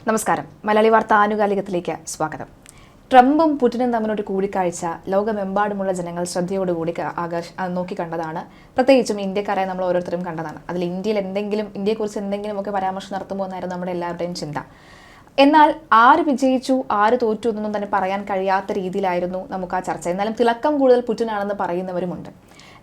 നമസ്കാരം. മലയാളി വാർത്ത ആനുകാലികത്തിലേക്ക് സ്വാഗതം. ട്രംപും പുടിനും തമ്മിലൊരു കൂടിക്കാഴ്ച ലോകമെമ്പാടുമുള്ള ജനങ്ങൾ ശ്രദ്ധയോടുകൂടി നോക്കിക്കണ്ടതാണ്. പ്രത്യേകിച്ചും ഇന്ത്യക്കാരായ നമ്മൾ ഓരോരുത്തരും കണ്ടതാണ്. അതിൽ ഇന്ത്യയെക്കുറിച്ച് എന്തെങ്കിലുമൊക്കെ പരാമർശം നടത്തുമ്പോൾ എന്നായിരുന്നു നമ്മുടെ എല്ലാവരുടെയും ചിന്ത. എന്നാൽ ആര് വിജയിച്ചു ആര് തോറ്റു എന്നൊന്നും തന്നെ പറയാൻ കഴിയാത്ത രീതിയിലായിരുന്നു നമുക്ക് ആ ചർച്ച. എന്നാലും തിളക്കം കൂടുതൽ പുടിനാണെന്ന് പറയുന്നവരുമുണ്ട്.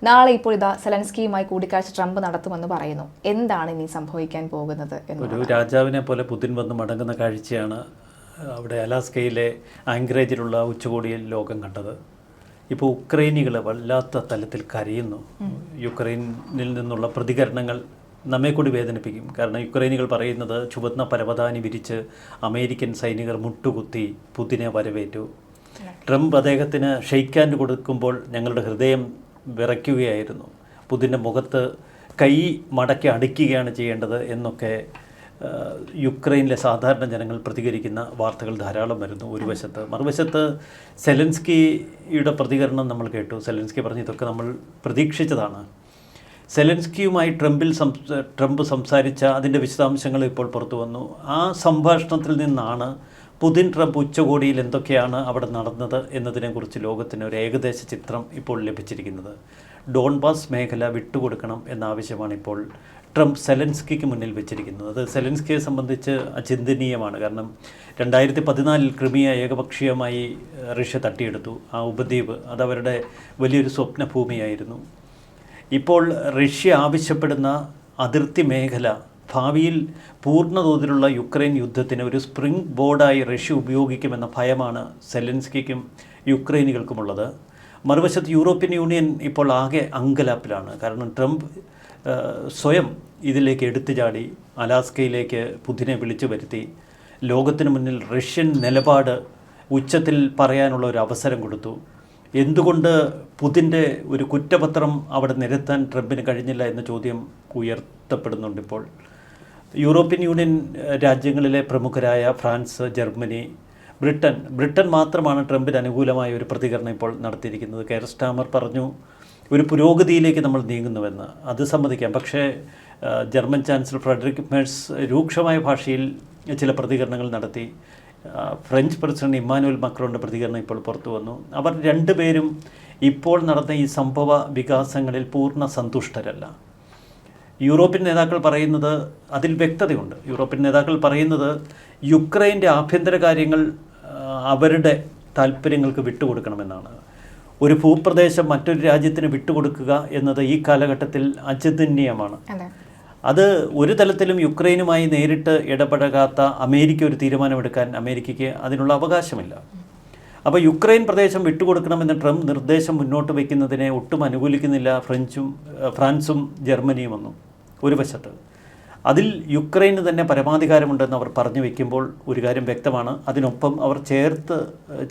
നാളെ ഇപ്പോൾ സെലൻസ്കിയുമായി കൂടിക്കാഴ്ച ട്രംപ് നടത്തുമെന്ന് പറയുന്നു. എന്താണ് ഇനി സംഭവിക്കാൻ പോകുന്നത്? ഒരു രാജാവിനെ പോലെ പുടിൻ വന്ന് മടങ്ങുന്ന കാഴ്ചയാണ് അവിടെ അലാസ്കയിലെ ആംഗ്രേജിലുള്ള ഉച്ചകോടിയിൽ ലോകം കണ്ടത്. ഇപ്പോൾ ഉക്രൈനികൾ വല്ലാത്ത തലത്തിൽ കരയുന്നു. യുക്രൈനിൽ നിന്നുള്ള പ്രതികരണങ്ങൾ നമ്മെ കൂടി വേദനിപ്പിക്കും. കാരണം യുക്രൈനികൾ പറയുന്നത് ചുവന്ന പരവതാനി വിരിച്ച് അമേരിക്കൻ സൈനികർ മുട്ടുകുത്തി പുതിനെ വരവേറ്റു. ട്രംപ് അദ്ദേഹത്തിന് ഷെയ്ക്ക് ഹാൻഡ് കൊടുക്കുമ്പോൾ ഞങ്ങളുടെ ഹൃദയം വിറയ്ക്കുകയായിരുന്നു. പുതിൻ്റെ മുഖത്ത് കൈ മടക്കി അടിക്കുകയാണ് ചെയ്യേണ്ടത് എന്നൊക്കെ യുക്രൈനിലെ സാധാരണ ജനങ്ങൾ പ്രതികരിക്കുന്ന വാർത്തകൾ ധാരാളം വരുന്നു ഒരു വശത്ത്. മറുവശത്ത് സെലൻസ്കിയുടെ പ്രതികരണം നമ്മൾ കേട്ടു. സെലൻസ്കി പറഞ്ഞു ഇതൊക്കെ നമ്മൾ പ്രതീക്ഷിച്ചതാണ്. സെലൻസ്കിയുമായി ട്രംപ് സംസാരിച്ച അതിൻ്റെ വിശദാംശങ്ങൾ ഇപ്പോൾ പുറത്തു വന്നു. ആ സംഭാഷണത്തിൽ നിന്നാണ് പുതിൻ ട്രംപ് ഉച്ചകോടിയിൽ എന്തൊക്കെയാണ് അവിടെ നടന്നത് എന്നതിനെക്കുറിച്ച് ലോകത്തിന് ഒരു ഏകദേശ ചിത്രം ഇപ്പോൾ ലഭിച്ചിരിക്കുന്നത്. ഡോൺബാസ് മേഖല വിട്ടുകൊടുക്കണം എന്ന ആവശ്യമാണ് ഇപ്പോൾ ട്രംപ് സെലൻസ്കിക്ക് മുന്നിൽ വെച്ചിരിക്കുന്നത്. അത് സെലൻസ്കിയെ സംബന്ധിച്ച് അചിന്തനീയമാണ്. കാരണം 2014 ക്രിമിയ ഏകപക്ഷീയമായി റഷ്യ തട്ടിയെടുത്തു. ആ ഉപദ്വീപ് അതവരുടെ വലിയൊരു സ്വപ്നഭൂമിയായിരുന്നു. ഇപ്പോൾ റഷ്യ ആവശ്യപ്പെടുന്ന അതിർത്തി മേഖല ഭാവിയിൽ പൂർണ്ണതോതിലുള്ള യുക്രൈൻ യുദ്ധത്തിന് ഒരു സ്പ്രിംഗ് ബോർഡായി റഷ്യ ഉപയോഗിക്കുമെന്ന ഭയമാണ് സെലൻസ്കിക്കും യുക്രൈനികൾക്കുമുള്ളത്. മറുവശത്ത് യൂറോപ്യൻ യൂണിയൻ ഇപ്പോൾ ആകെ അങ്കലാപ്പിലാണ്. കാരണം ട്രംപ് സ്വയം ഇതിലേക്ക് എടുത്തു ചാടി അലാസ്കയിലേക്ക് പുതിനെ വിളിച്ചു വരുത്തി ലോകത്തിന് മുന്നിൽ റഷ്യൻ നിലപാട് ഉച്ചത്തിൽ പറയാനുള്ള ഒരു അവസരം കൊടുത്തു. എന്തുകൊണ്ട് പുതിൻ്റെ ഒരു കുറ്റപത്രം അവിടെ നിരത്താൻ ട്രംപിന് കഴിഞ്ഞില്ല എന്ന ചോദ്യം ഉയർത്തപ്പെടുന്നുണ്ട്. ഇപ്പോൾ യൂറോപ്യൻ യൂണിയൻ രാജ്യങ്ങളിലെ പ്രമുഖരായ ഫ്രാൻസ്, ജർമ്മനി, ബ്രിട്ടൻ മാത്രമാണ് ട്രംപിന് അനുകൂലമായ ഒരു പ്രതികരണം ഇപ്പോൾ നടത്തിയിരിക്കുന്നത്. കെയർ സ്റ്റാമർ പറഞ്ഞു ഒരു പുരോഗതിയിലേക്ക് നമ്മൾ നീങ്ങുന്നുവെന്ന്. അത് സമ്മതിക്കാം. പക്ഷേ ജർമ്മൻ ചാൻസലർ ഫ്രെഡറിക് മെഴ്സ് രൂക്ഷമായ ഭാഷയിൽ ചില പ്രതികരണങ്ങൾ നടത്തി. ഫ്രഞ്ച് പ്രസിഡന്റ് ഇമ്മാനുവൽ മാക്രോണിൻ്റെ പ്രതികരണം ഇപ്പോൾ പുറത്തു വന്നു. അവർ രണ്ടുപേരും ഇപ്പോൾ നടന്ന ഈ സംഭവ വികാസങ്ങളിൽ പൂർണ്ണ സന്തുഷ്ടരല്ല. യൂറോപ്യൻ നേതാക്കൾ പറയുന്നത് അതിൽ വ്യക്തതയുണ്ട്. യൂറോപ്യൻ നേതാക്കൾ പറയുന്നത് യുക്രൈൻ്റെ ആഭ്യന്തര കാര്യങ്ങൾ അവരുടെ താല്പര്യങ്ങൾക്ക് വിട്ടുകൊടുക്കണമെന്നാണ്. ഒരു ഭൂപ്രദേശം മറ്റൊരു രാജ്യത്തിന് വിട്ടുകൊടുക്കുക എന്നത് ഈ കാലഘട്ടത്തിൽ അചിന്തനീയമാണ്. അത് ഒരു തലത്തിലും യുക്രൈനുമായി നേരിട്ട് ഇടപഴകാത്ത അമേരിക്ക ഒരു തീരുമാനമെടുക്കാൻ അമേരിക്കയ്ക്ക് അതിനുള്ള അവകാശമില്ല. അപ്പോൾ യുക്രൈൻ പ്രദേശം വിട്ടുകൊടുക്കണമെന്ന് ട്രംപ് നിർദ്ദേശം മുന്നോട്ട് വയ്ക്കുന്നതിനെ ഒട്ടും അനുകൂലിക്കുന്നില്ല ഫ്രാൻസും ജർമ്മനിയുമൊന്നും ഒരു വശത്ത്. അതിൽ യുക്രൈന് തന്നെ പരമാധികാരമുണ്ടെന്ന് അവർ പറഞ്ഞു വയ്ക്കുമ്പോൾ ഒരു കാര്യം വ്യക്തമാണ്. അതിനൊപ്പം അവർ ചേർത്ത്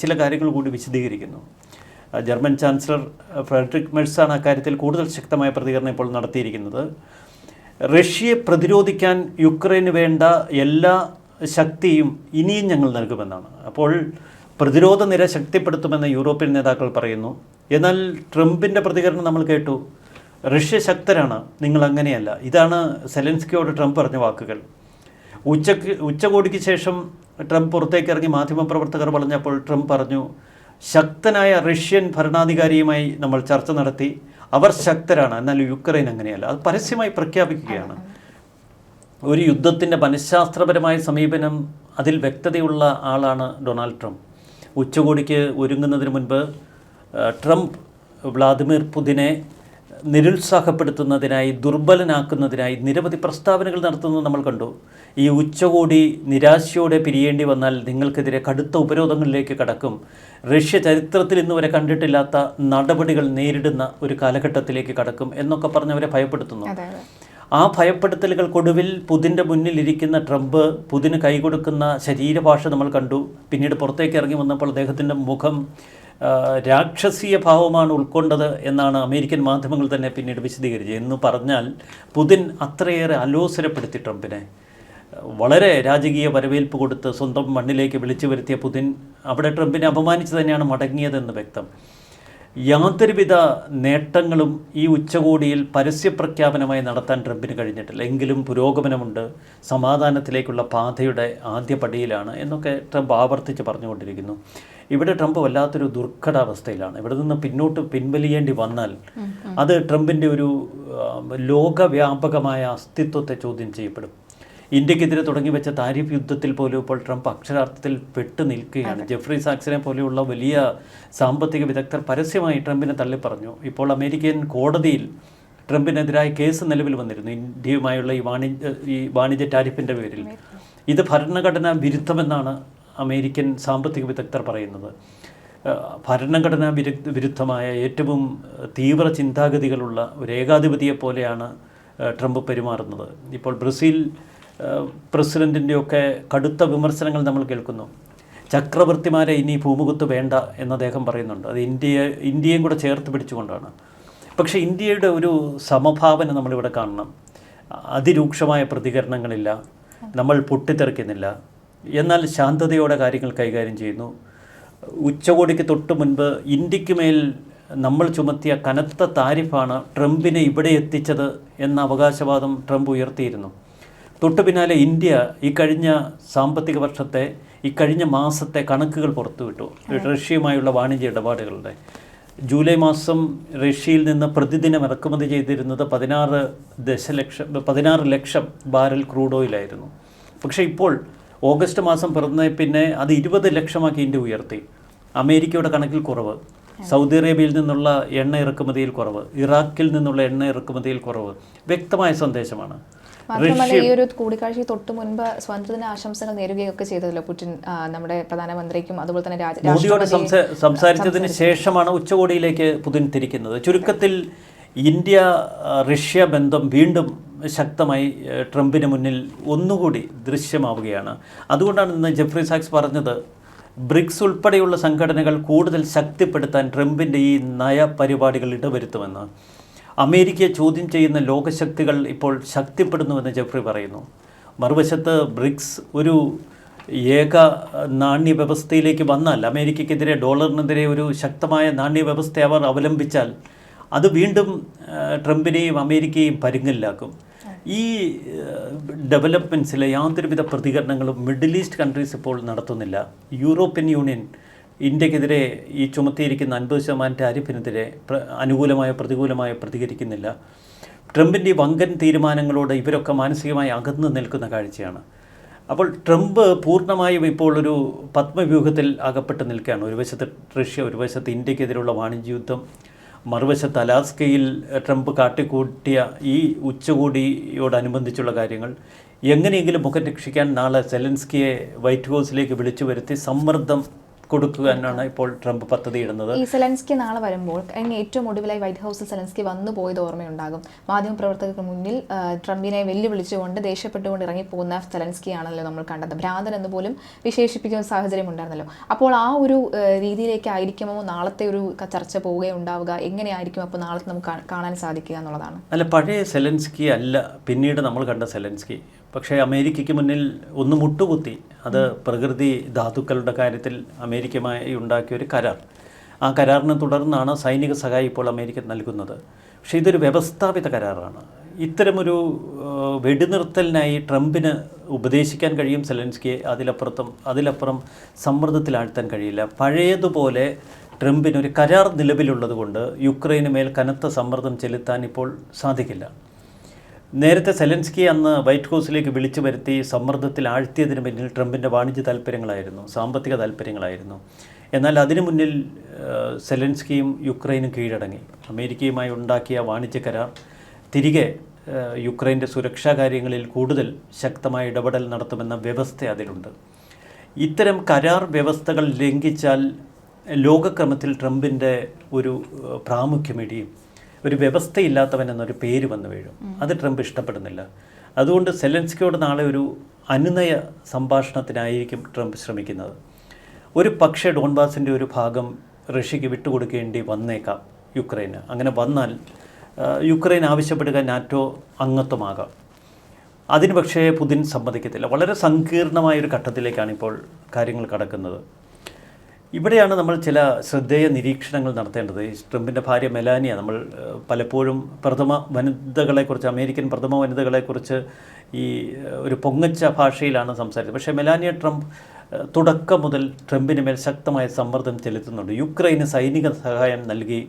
ചില കാര്യങ്ങൾ കൂടി വിശദീകരിക്കുന്നു. ജർമ്മൻ ചാൻസലർ ഫ്രെഡറിക് മെഴ്സാണ് അക്കാര്യത്തിൽ കൂടുതൽ ശക്തമായ പ്രതികരണം ഇപ്പോൾ നടത്തിയിരിക്കുന്നത്. റഷ്യയെ പ്രതിരോധിക്കാൻ യുക്രൈന് വേണ്ട എല്ലാ ശക്തിയും ഇനിയും ഞങ്ങൾ നൽകുമെന്നാണ്. അപ്പോൾ പ്രതിരോധ നിര ശക്തിപ്പെടുത്തുമെന്ന് യൂറോപ്യൻ നേതാക്കൾ പറയുന്നു. എന്നാൽ ട്രംപിൻ്റെ പ്രതികരണം നമ്മൾ കേട്ടു. റഷ്യ ശക്തരാണ്, നിങ്ങൾ അങ്ങനെയല്ല. ഇതാണ് സെലൻസ്കിയോട് ട്രംപ് പറഞ്ഞ വാക്കുകൾ. ഉച്ചകോടിക്ക് ശേഷം ട്രംപ് പുറത്തേക്ക് ഇറങ്ങി മാധ്യമപ്രവർത്തകർ പറഞ്ഞപ്പോൾ ട്രംപ് പറഞ്ഞു ശക്തനായ റഷ്യൻ ഭരണാധികാരിയുമായി നമ്മൾ ചർച്ച നടത്തി, അവർ ശക്തരാണ്, എന്നാൽ യുക്രൈൻ അങ്ങനെയല്ല. അത് പരസ്യമായി പ്രഖ്യാപിക്കുകയാണ്. ഒരു യുദ്ധത്തിൻ്റെ മനഃശാസ്ത്രപരമായ സമീപനം അതിൽ വ്യക്തതയുള്ള ആളാണ് ഡൊണാൾഡ് ട്രംപ്. ഉച്ചകോടിക്ക് ഒരുങ്ങുന്നതിന് മുൻപ് ട്രംപ് വ്ളാദിമിർ പുതിനെ നിരുത്സാഹപ്പെടുത്തുന്നതിനായി ദുർബലനാക്കുന്നതിനായി നിരവധി പ്രസ്താവനകൾ നടത്തുന്നത് നമ്മൾ കണ്ടു. ഈ ഉച്ചകോടി നിരാശയോടെ പിരിയേണ്ടി വന്നാൽ നിങ്ങൾക്കെതിരെ കടുത്ത ഉപരോധങ്ങളിലേക്ക് കടക്കും, റഷ്യ ചരിത്രത്തിൽ ഇന്ന് വരെ കണ്ടിട്ടില്ലാത്ത നടപടികൾ നേരിടുന്ന ഒരു കാലഘട്ടത്തിലേക്ക് കടക്കും എന്നൊക്കെ പറഞ്ഞവരെ ഭയപ്പെടുത്തുന്നു. ആ ഭയപ്പെടുത്തലുകൾക്കൊടുവിൽ പുതിൻ്റെ മുന്നിലിരിക്കുന്ന ട്രംപ് പുതിന് കൈകൊടുക്കുന്ന ശരീരഭാഷ നമ്മൾ കണ്ടു. പിന്നീട് പുറത്തേക്ക് ഇറങ്ങി വന്നപ്പോൾ അദ്ദേഹത്തിൻ്റെ മുഖം രാക്ഷസീയ ഭാവമാണ് ഉൾക്കൊണ്ടത് എന്നാണ് അമേരിക്കൻ മാധ്യമങ്ങൾ തന്നെ പിന്നീട് വിശദീകരിച്ചത്. എന്ന് പറഞ്ഞാൽ പുതിൻ അത്രയേറെ അലോസരപ്പെടുത്തി ട്രംപിനെ. വളരെ രാജകീയ വരവേൽപ്പ് കൊടുത്ത് സ്വന്തം മണ്ണിലേക്ക് വിളിച്ചു വരുത്തിയ പുതിൻ അവിടെ ട്രംപിനെ അപമാനിച്ച് തന്നെയാണ് മടങ്ങിയതെന്ന് വ്യക്തം. യാതൊരുവിധ നേട്ടങ്ങളും ഈ ഉച്ചകോടിയിൽ പരസ്യപ്രഖ്യാപനമായി നടത്താൻ ട്രംപിന് കഴിഞ്ഞിട്ടില്ല. എങ്കിലും പുരോഗമനമുണ്ട്, സമാധാനത്തിലേക്കുള്ള പാതയുടെ ആദ്യ പടിയിലാണ് എന്നൊക്കെ ട്രംപ് ആവർത്തിച്ച് പറഞ്ഞുകൊണ്ടിരിക്കുന്നു. ഇവിടെ ട്രംപ് വല്ലാത്തൊരു ദുർഘടാവസ്ഥയിലാണ്. ഇവിടെ നിന്ന് പിന്നോട്ട് പിൻവലിയേണ്ടി വന്നാൽ അത് ട്രംപിൻ്റെ ഒരു ലോകവ്യാപകമായ അസ്തിത്വത്തെ ചോദ്യം ചെയ്യപ്പെടും. ഇന്ത്യക്കെതിരെ തുടങ്ങി വെച്ച താരിഫ് യുദ്ധത്തിൽ പോലും ഇപ്പോൾ ട്രംപ് അക്ഷരാർത്ഥത്തിൽ പെട്ടു നിൽക്കുകയാണ്. ജെഫ്രി സാക്സിനെ പോലെയുള്ള വലിയ സാമ്പത്തിക വിദഗ്ധർ പരസ്യമായി ട്രംപിനെ തള്ളിപ്പറഞ്ഞു. ഇപ്പോൾ അമേരിക്കൻ കോടതിയിൽ ട്രംപിനെതിരായ കേസ് നിലവിൽ വന്നിരുന്നു ഇന്ത്യയുമായുള്ള ഈ വാണിജ്യ ടാരിഫിൻ്റെ പേരിൽ. ഇത് ഭരണഘടനാ വിരുദ്ധമെന്നാണ് അമേരിക്കൻ സാമ്പത്തിക വിദഗ്ധർ പറയുന്നത്. ഭരണഘടനാ വിരുദ്ധമായ ഏറ്റവും തീവ്ര ചിന്താഗതികളുള്ള ഒരു ഏകാധിപതിയെ പോലെയാണ് ട്രംപ് പെരുമാറുന്നത്. ഇപ്പോൾ ബ്രസീൽ പ്രസിഡൻറ്റിൻ്റെയൊക്കെ കടുത്ത വിമർശനങ്ങൾ നമ്മൾ കേൾക്കുന്നു. ചക്രവർത്തിമാരെ ഇനി ഭൂമുഖത്ത് വേണ്ട എന്ന് അദ്ദേഹം പറയുന്നുണ്ട്. അത് ഇന്ത്യയും കൂടെ ചേർത്ത് പിടിച്ചുകൊണ്ടാണ്. പക്ഷേ ഇന്ത്യയുടെ ഒരു സമഭാവന നമ്മളിവിടെ കാണണം. അതിരൂക്ഷമായ പ്രതികരണങ്ങളില്ല, നമ്മൾ പൊട്ടിത്തെറിക്കുന്നില്ല, എന്നാൽ ശാന്തതയോടെ കാര്യങ്ങൾ കൈകാര്യം ചെയ്യുന്നു. ഉച്ചകോടിക്ക് തൊട്ട് മുൻപ് ഇന്ത്യക്ക് മേൽ നമ്മൾ ചുമത്തിയ കനത്ത താരിഫാണ് ട്രംപിനെ ഇവിടെ എത്തിച്ചത് എന്ന അവകാശവാദം ട്രംപ് ഉയർത്തിയിരുന്നു. തൊട്ടു പിന്നാലെ ഇന്ത്യ ഈ കഴിഞ്ഞ സാമ്പത്തിക വർഷത്തെ ഈ കഴിഞ്ഞ മാസത്തെ കണക്കുകൾ പുറത്തുവിട്ടു. റഷ്യയുമായുള്ള വാണിജ്യ ഇടപാടുകളുടെ ജൂലൈ മാസം റഷ്യയിൽ നിന്ന് പ്രതിദിനം ഇറക്കുമതി ചെയ്തിരുന്നത് 16 ലക്ഷം ബാരൽ ക്രൂഡ് ഓയിലായിരുന്നു. പക്ഷേ ഇപ്പോൾ ഓഗസ്റ്റ് മാസം പിറന്ന പിന്നെ അത് 20 ലക്ഷമാക്കി ഇന്ത്യ ഉയർത്തി. അമേരിക്കയുടെ കണക്കിൽ കുറവ്, സൗദി അറേബ്യയിൽ നിന്നുള്ള എണ്ണ ഇറക്കുമതിയിൽ കുറവ്, ഇറാഖിൽ നിന്നുള്ള എണ്ണ ഇറക്കുമതിയിൽ കുറവ് വ്യക്തമായ സന്ദേശമാണ്. മാത്രമല്ല ഈ ഒരു കൂടിക്കാഴ്ച തൊട്ട് മുൻപ് സ്വാതന്ത്ര്യദിന ആശംസകൾ നേരുകയൊക്കെ ചെയ്തല്ലോ പുടിൻ നമ്മുടെ പ്രധാനമന്ത്രിക്കും അതുപോലെ തന്നെ മോദിയോട് സംസാരിച്ചതിന് ശേഷമാണ് ഉച്ചകോടിയിലേക്ക് പുടിൻ തിരിക്കുന്നത്. ചുരുക്കത്തിൽ ഇന്ത്യ റഷ്യ ബന്ധം വീണ്ടും ശക്തമായി ട്രംപിന് മുന്നിൽ ഒന്നുകൂടി ദൃശ്യമാവുകയാണ്. അതുകൊണ്ടാണ് ഇന്ന് ജെഫ്രി സാക്സ് പറഞ്ഞത് ബ്രിക്സ് ഉൾപ്പെടെയുള്ള സംഘടനകൾ കൂടുതൽ ശക്തിപ്പെടുത്താൻ ട്രംപിൻ്റെ ഈ നയപരിപാടികൾ ഇടവരുത്തുമെന്ന്. അമേരിക്കയെ ചോദ്യം ചെയ്യുന്ന ലോകശക്തികൾ ഇപ്പോൾ ശക്തിപ്പെടുന്നുവെന്ന് ജെഫ്രി പറയുന്നു. മറുവശത്ത് ബ്രിക്സ് ഒരു ഏക നാണ്യ വ്യവസ്ഥയിലേക്ക് വന്നാൽ, അമേരിക്കയ്ക്കെതിരെ ഡോളറിനെതിരെ ഒരു ശക്തമായ നാണ്യ വ്യവസ്ഥ അവർ അവലംബിച്ചാൽ അത് വീണ്ടും ട്രംപിനെയും അമേരിക്കയെയും പരുങ്ങലിലാക്കും. ഈ ഡെവലപ്മെൻറ്റ്സിലെ യാതൊരുവിധ പ്രതികരണങ്ങളും മിഡിൽ ഈസ്റ്റ് കൺട്രീസ് ഇപ്പോൾ നടത്തുന്നില്ല. യൂറോപ്യൻ യൂണിയൻ ഇന്ത്യക്കെതിരെ ഈ ചുമത്തിയിരിക്കുന്ന 50% ടാരിഫിനെതിരെ അനുകൂലമായോ പ്രതികൂലമായോ പ്രതികരിക്കുന്നില്ല. ട്രംപിൻ്റെ ഈ വങ്കൻ തീരുമാനങ്ങളോട് ഇവരൊക്കെ മാനസികമായി അകന്നു നിൽക്കുന്ന കാഴ്ചയാണ്. അപ്പോൾ ട്രംപ് പൂർണ്ണമായും ഇപ്പോൾ ഒരു പത്മവ്യൂഹത്തിൽ അകപ്പെട്ട് നിൽക്കുകയാണ്. ഒരു വശത്ത് റഷ്യ, ഒരു വശത്ത് ഇന്ത്യക്കെതിരെയുള്ള വാണിജ്യ യുദ്ധം, മറുവശത്ത് അലാസ്കയിൽ ട്രംപ് കാട്ടിക്കൂട്ടിയ ഈ ഉച്ചകോടിയോടനുബന്ധിച്ചുള്ള കാര്യങ്ങൾ. എങ്ങനെയെങ്കിലും മുഖം രക്ഷിക്കാൻ നാളെ സെലൻസ്കിയെ വൈറ്റ് ഹൗസിലേക്ക് വിളിച്ചു വരുത്തി സമ്മർദ്ദം കൊടുക്കുക എന്നാണ് ഇപ്പോൾ ട്രംപ് പദ്ധതിയിടുന്നത്. ഈ സെലൻസ്കി നാളെ വരുമ്പോൾ ഏറ്റവും ഒടുവിലായി വൈറ്റ് ഹൗസിൽ സെലൻസ്കി വന്നു പോയത് ഓർമ്മയുണ്ടാകും. മാധ്യമപ്രവർത്തകർക്ക് മുന്നിൽ ട്രംപിനെ വെല്ലുവിളിച്ചുകൊണ്ട് ദേഷ്യപ്പെട്ടുകൊണ്ട് ഇറങ്ങിപ്പോകുന്ന സെലൻസ്കിയാണല്ലോ നമ്മൾ കണ്ടത്. ഭ്രാന്തൻ എന്ന് പോലും വിശേഷിപ്പിക്കുന്ന സാഹചര്യം ഉണ്ടായിരുന്നല്ലോ. അപ്പോൾ ആ ഒരു രീതിയിലേക്കായിരിക്കുമോ നാളത്തെ ഒരു ചർച്ച പോവുകയുണ്ടാവുക? എങ്ങനെയായിരിക്കും അപ്പോൾ നാളെ നമുക്ക് കാണാൻ സാധിക്കുക എന്നുള്ളതാണ്. അല്ല, പഴയ സെലൻസ്കി അല്ല പിന്നീട് നമ്മൾ കണ്ട സെലൻസ്കി. പക്ഷേ അമേരിക്കയ്ക്ക് മുന്നിൽ ഒന്ന് മുട്ടുകുത്തി. അത് പ്രകൃതി ധാതുക്കളുടെ കാര്യത്തിൽ അമേരിക്കയുമായി ഉണ്ടാക്കിയ ഒരു കരാർ. ആ കരാറിനെ തുടർന്നാണ് സൈനിക സഹായം ഇപ്പോൾ അമേരിക്ക നൽകുന്നത്. പക്ഷേ ഇതൊരു വ്യവസ്ഥാപിത കരാറാണ്. ഇത്തരമൊരു വെടിനിർത്തലിനായി ട്രംപിന് ഉപദേശിക്കാൻ കഴിയും സെലൻസ്കിയെ. അതിലപ്പുറം സമ്മർദ്ദത്തിലാഴ്ത്താൻ കഴിയില്ല. പഴയതുപോലെ ട്രംപിനൊരു കരാർ നിലവിലുള്ളത് കൊണ്ട് യുക്രൈന് മേൽ കനത്ത സമ്മർദ്ദം ചെലുത്താൻ ഇപ്പോൾ സാധിക്കില്ല. നേരത്തെ സെലൻസ്കി അന്ന് വൈറ്റ് ഹൗസിലേക്ക് വിളിച്ചു വരുത്തി സമ്മർദ്ദത്തിൽ ആഴ്ത്തിയതിന് പിന്നിൽ ട്രംപിൻ്റെ വാണിജ്യ താല്പര്യങ്ങളായിരുന്നു, സാമ്പത്തിക താല്പര്യങ്ങളായിരുന്നു. എന്നാൽ അതിനു മുന്നിൽ സെലൻസ്കിയും യുക്രൈനും കീഴടങ്ങി. അമേരിക്കയുമായി ഉണ്ടാക്കിയ വാണിജ്യ കരാർ തിരികെ യുക്രൈൻ്റെ സുരക്ഷാ കാര്യങ്ങളിൽ കൂടുതൽ ശക്തമായ ഇടപെടൽ നടത്തുമെന്ന വ്യവസ്ഥ അതിലുണ്ട്. ഇത്തരം കരാർ വ്യവസ്ഥകൾ ലംഘിച്ചാൽ ലോകക്രമത്തിൽ ട്രംപിൻ്റെ ഒരു പ്രാമുഖ്യമിടിയും ഒരു വ്യവസ്ഥയില്ലാത്തവൻ എന്നൊരു പേര് വന്നു വീഴും. അത് ട്രംപ് ഇഷ്ടപ്പെടുന്നില്ല. അതുകൊണ്ട് സെലൻസ്കിയോട് നാളെ ഒരു അനുനയ സംഭാഷണത്തിനായിരിക്കും ട്രംപ് ശ്രമിക്കുന്നത്. ഒരു പക്ഷേ ഡോൺബാസിൻ്റെ ഒരു ഭാഗം റഷ്യക്ക് വിട്ടുകൊടുക്കേണ്ടി വന്നേക്കാം യുക്രൈന്. അങ്ങനെ വന്നാൽ യുക്രൈൻ ആവശ്യപ്പെടുക നാറ്റോ അംഗത്വമാകാം. അതിന് പക്ഷേ പുതിൻ സമ്മതിക്കത്തില്ല. വളരെ സങ്കീർണമായൊരു ഘട്ടത്തിലേക്കാണ് ഇപ്പോൾ കാര്യങ്ങൾ കടക്കുന്നത്. ഇവിടെയാണ് നമ്മൾ ചില ശ്രദ്ധേയ നിരീക്ഷണങ്ങൾ നടത്തേണ്ടത്. ഈ ട്രംപിൻ്റെ ഭാര്യ മെലാനിയ, നമ്മൾ പലപ്പോഴും പ്രഥമ വനിതകളെക്കുറിച്ച്, അമേരിക്കൻ പ്രഥമ വനിതകളെക്കുറിച്ച് ഈ ഒരു പൊങ്ങച്ച ഭാഷയിലാണ് സംസാരിച്ചത്. പക്ഷേ മെലാനിയ ട്രംപ് തുടക്കം മുതൽ ട്രംപിന് മേൽ ശക്തമായ സമ്മർദ്ദം ചെലുത്തുന്നുണ്ട്. യുക്രൈന് സൈനിക സഹായം നൽകി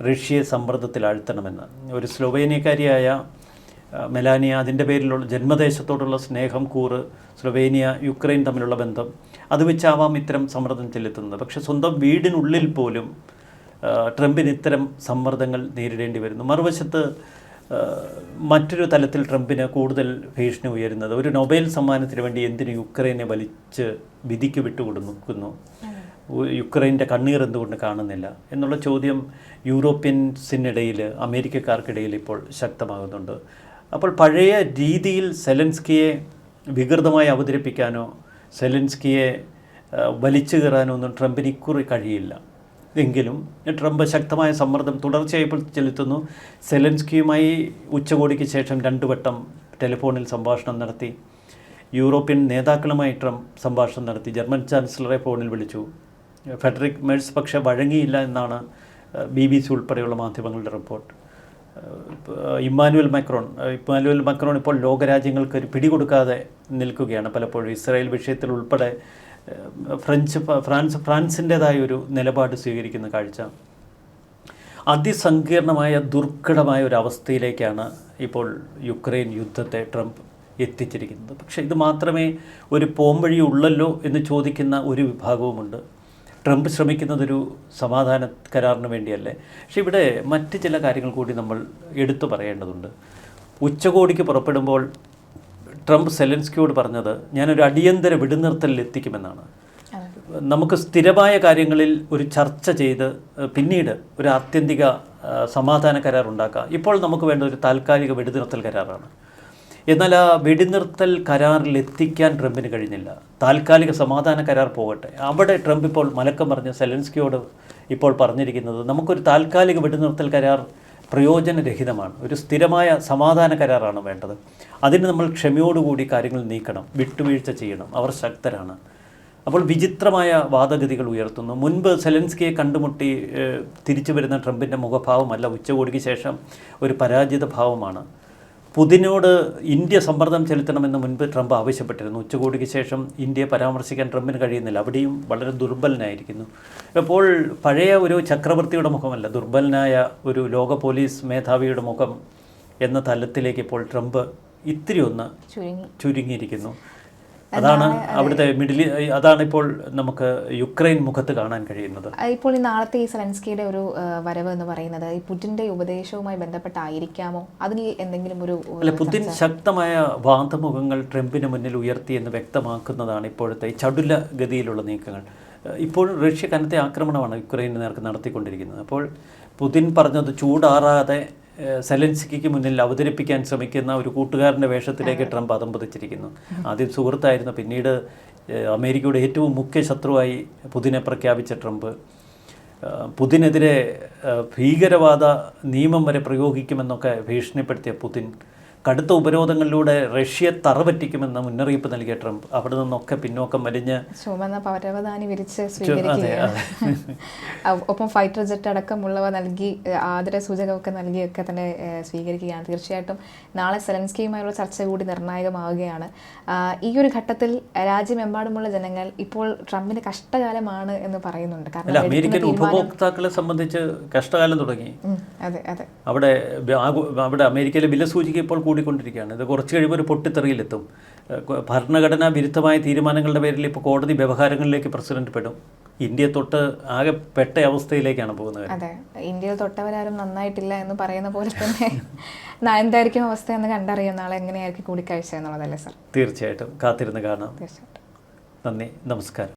റഷ്യയെ സമ്മർദ്ദത്തിലാഴ്ത്തണമെന്ന്. ഒരു സ്ലൊവേനിയക്കാരിയായ മെലാനിയ, അതിൻ്റെ പേരിലുള്ള ജന്മദേശത്തോടുള്ള സ്നേഹം, കൂറ്, സ്ലൊവേനിയ യുക്രൈൻ തമ്മിലുള്ള ബന്ധം, അത് വെച്ചാവാം ഇത്തരം സമ്മർദ്ദം ചെലുത്തുന്നത്. പക്ഷേ സ്വന്തം വീടിനുള്ളിൽ പോലും ട്രംപിന് ഇത്തരം സമ്മർദ്ദങ്ങൾ നേരിടേണ്ടി വരുന്നു. മറുവശത്ത് മറ്റൊരു തലത്തിൽ ട്രംപിന് കൂടുതൽ ഭീഷണി ഉയരുന്നത്, ഒരു നൊബേൽ സമ്മാനത്തിന് വേണ്ടി എന്തിന് യുക്രൈനെ വലിച്ച് വിധിക്ക് വിട്ടുകൊടുക്കുന്നു, യുക്രൈൻ്റെ കണ്ണീർ എന്തുകൊണ്ട് കാണുന്നില്ല എന്നുള്ള ചോദ്യം യൂറോപ്യൻസിനിടയിൽ, അമേരിക്കക്കാർക്കിടയിൽ ഇപ്പോൾ ശക്തമാകുന്നുണ്ട്. അപ്പോൾ പഴയ രീതിയിൽ സെലൻസ്കിയെ വികൃതമായി അവതരിപ്പിക്കാനോ സെലൻസ്കിയെ വലിച്ചു കയറാനോ ഒന്നും ട്രംപിന് ഇക്കുറി കഴിയില്ല. എങ്കിലും ട്രംപ് ശക്തമായ സമ്മർദ്ദം തുടർച്ചയായി ഇപ്പോൾ ചെലുത്തുന്നു. സെലൻസ്കിയുമായി ഉച്ചകോടിക്ക് ശേഷം 2 വട്ടം ടെലിഫോണിൽ സംഭാഷണം നടത്തി. യൂറോപ്യൻ നേതാക്കളുമായി ട്രംപ് സംഭാഷണം നടത്തി. ജർമ്മൻ ചാൻസലറെ ഫോണിൽ വിളിച്ചു. ഫെഡറിക് മെഴ്സ് പക്ഷേ വഴങ്ങിയില്ല എന്നാണ് BBC ഉൾപ്പെടെയുള്ള മാധ്യമങ്ങളുടെ റിപ്പോർട്ട്. ഇമ്മാനുവൽ മക്രോൺ ഇപ്പോൾ ലോകരാജ്യങ്ങൾക്ക് ഒരു പിടികൊടുക്കാതെ നിൽക്കുകയാണ്. പലപ്പോഴും ഇസ്രായേൽ വിഷയത്തിൽ ഉൾപ്പെടെ ഫ്രാൻസിൻ്റേതായ ഒരു നിലപാട് സ്വീകരിക്കുന്ന കാഴ്ച. അതിസങ്കീർണമായ ദുർഘടമായ ഒരു അവസ്ഥയിലേക്കാണ് ഇപ്പോൾ യുക്രൈൻ യുദ്ധത്തെ ട്രംപ് എത്തിച്ചിരിക്കുന്നത്. പക്ഷേ ഇത് മാത്രമേ ഒരു പോംവഴി ഉള്ളല്ലോ എന്ന് ചോദിക്കുന്ന ഒരു വിഭാഗവുമുണ്ട്. ട്രംപ് ശ്രമിക്കുന്നതൊരു സമാധാന കരാറിന് വേണ്ടിയല്ലേ? പക്ഷേ ഇവിടെ മറ്റ് ചില കാര്യങ്ങൾ കൂടി നമ്മൾ എടുത്തു പറയേണ്ടതുണ്ട്. ഉച്ചകോടിക്ക് പുറപ്പെടുമ്പോൾ ട്രംപ് സെലൻസ്കിയോട് പറഞ്ഞത്, ഞാനൊരു അടിയന്തര വെടിനിർത്തലിൽ എത്തിക്കുമെന്നാണ്. നമുക്ക് സ്ഥിരമായ കാര്യങ്ങളിൽ ഒരു ചർച്ച ചെയ്ത് പിന്നീട് ഒരു ആത്യന്തിക സമാധാന കരാർ ഉണ്ടാക്കാം. ഇപ്പോൾ നമുക്ക് വേണ്ട ഒരു താൽക്കാലിക വെടിനിർത്തൽ കരാറാണ്. എന്നാൽ ആ വെടിനിർത്തൽ കരാറിൽ എത്തിക്കാൻ ട്രംപിന് കഴിഞ്ഞില്ല. താൽക്കാലിക സമാധാന കരാർ പോകട്ടെ. അവിടെ ട്രംപ് ഇപ്പോൾ മലക്കം പറഞ്ഞ് സെലൻസ്കിയോട് ഇപ്പോൾ പറഞ്ഞിരിക്കുന്നത്, നമുക്കൊരു താൽക്കാലിക വെടിനിർത്തൽ കരാർ പ്രയോജനരഹിതമാണ്, ഒരു സ്ഥിരമായ സമാധാന കരാറാണ് വേണ്ടത്. അതിന് നമ്മൾ ക്ഷമയോടുകൂടി കാര്യങ്ങൾ നീക്കണം, വിട്ടുവീഴ്ച ചെയ്യണം, അവർ ശക്തരാണ്. അപ്പോൾ വിചിത്രമായ വാദഗതികൾ ഉയർത്തുന്നു. മുൻപ് സെലൻസ്കിയെ കണ്ടുമുട്ടി തിരിച്ചു വരുന്ന ട്രംപിൻ്റെ മുഖഭാവമല്ല ഉച്ചകോടിക്ക് ശേഷം ഒരു പരാജിത ഭാവമാണ്. പുതിനോട് ഇന്ത്യ സമ്മർദ്ദം ചെലുത്തണമെന്ന് മുൻപ് ട്രംപ് ആവശ്യപ്പെട്ടിരുന്നു. ഉച്ചകോടിക്ക് ശേഷം ഇന്ത്യയെ പരാമർശിക്കാൻ ട്രംപിന് കഴിയുന്നില്ല. അവിടെയും വളരെ ദുർബലനായിരിക്കുന്നു. അപ്പോൾ പഴയ ഒരു ചക്രവർത്തിയുടെ മുഖമല്ല, ദുർബലനായ ഒരു ലോക പോലീസ് മേധാവിയുടെ മുഖം എന്ന തലത്തിലേക്ക് ഇപ്പോൾ ട്രംപ് ഇത്തിരി ഒന്ന് ചുരുങ്ങിയിരിക്കുന്നു. അതാണ് അവിടുത്തെ അതാണ് ഇപ്പോൾ നമുക്ക് യുക്രൈൻ മുഖത്ത് കാണാൻ കഴിയുന്നത്. ഇപ്പോൾ ഈ നാളത്തെ ഈ സെലൻസ്കിയുടെ ഒരു വരവ് എന്ന് പറയുന്നത് ഈ പുടിൻ്റെ ഉപദേശവുമായി ബന്ധപ്പെട്ടായിരിക്കാമോ? അതിൽ എന്തെങ്കിലും ഒരു അല്ല, പുടിൻ ശക്തമായ വാദമുഖങ്ങൾ ട്രംപിന് മുന്നിൽ ഉയർത്തി എന്ന് വ്യക്തമാക്കുന്നതാണ് ഇപ്പോഴത്തെ ഈ ചടുല ഗതിയിലുള്ള നീക്കങ്ങൾ. ഇപ്പോൾ റഷ്യ കനത്ത ആക്രമണമാണ് യുക്രൈന് നേർക്ക് നടത്തിക്കൊണ്ടിരിക്കുന്നത്. അപ്പോൾ പുടിൻ പറഞ്ഞത് ചൂടാറാതെ സെലൻസ്കിക്ക് മുന്നിൽ അവതരിപ്പിക്കാൻ ശ്രമിക്കുന്ന ഒരു കൂട്ടുകാരൻ്റെ വേഷത്തിലേക്ക് ട്രംപ് അതമ്പതിച്ചിരിക്കുന്നു. ആദ്യം സുഹൃത്തായിരുന്നു, പിന്നീട് അമേരിക്കയുടെ ഏറ്റവും മുഖ്യ ശത്രുവായി പുതിനെ പ്രഖ്യാപിച്ച ട്രംപ് പുതിനെതിരെ ഭീകരവാദ നിയമം വരെ പ്രയോഗിക്കുമെന്നൊക്കെ ഭീഷണിപ്പെടുത്തിയ പുതിൻ കടുത്ത ഉപരോധങ്ങളിലൂടെ റഷ്യയെ തറപറ്റിക്കുമെന്ന മുന്നറിയിപ്പ് നൽകിയ ട്രംപ് അവിടെ നിന്നൊക്കെ പിന്നോക്കം വലിഞ്ഞ് ചുമന്ന പരവതാനി വിരിച്ച് സ്വീകരിക്കുകയാണ്. ഒപ്പം ഫൈറ്റർ ജെറ്റ് അടക്കമുള്ളവ നൽകി ആദര സൂചകമൊക്കെ നൽകിയൊക്കെ തന്നെ സ്വീകരിക്കുകയാണ്. തീർച്ചയായിട്ടും നാളെ സെലൻസ്കിയുമായുള്ള ചർച്ച കൂടി നിർണായകമാവുകയാണ്. ഈ ഒരു ഘട്ടത്തിൽ രാജ്യമെമ്പാടുമുള്ള ജനങ്ങൾ ഇപ്പോൾ ട്രംപിന് കഷ്ടകാലമാണ് എന്ന് പറയുന്നുണ്ട്. കാരണം അമേരിക്കൻ ഉപഭോക്താക്കളെ സംബന്ധിച്ച് കഷ്ടകാലം തുടങ്ങി. അതെ അതെ, അവിടെ അമേരിക്കയിലെ വിലസൂചിക ഇപ്പോൾ കൂടിക്കൊണ്ടിരിക്കുകയാണ്. ഇത് കുറച്ച് കഴിയുമ്പോൾ ഒരു പൊട്ടിത്തെറിയിലെത്തും. ഭരണഘടനാ വിരുദ്ധമായ തീരുമാനങ്ങളുടെ പേരിൽ ഇപ്പോൾ കോടതി വ്യവഹാരങ്ങളിലേക്ക് പ്രസിഡന്റ് പെടും. ഇന്ത്യ തൊട്ട് ആകെ പെട്ട അവസ്ഥയിലേക്കാണ് പോകുന്നത്. അതെ, ഇന്ത്യയിൽ തൊട്ടവരാരും നന്നായിട്ടില്ല എന്ന് പറയുന്ന പോലെ തന്നെ എന്തായിരിക്കും അവസ്ഥ എന്ന് കണ്ടറിയാം. നാളെ എങ്ങനെയായിരിക്കും കൂടിക്കാഴ്ച എന്നുള്ളതല്ലേ സർ? തീർച്ചയായിട്ടും കാത്തിരുന്ന് കാണാം. തീർച്ചയായിട്ടും. നന്ദി, നമസ്കാരം.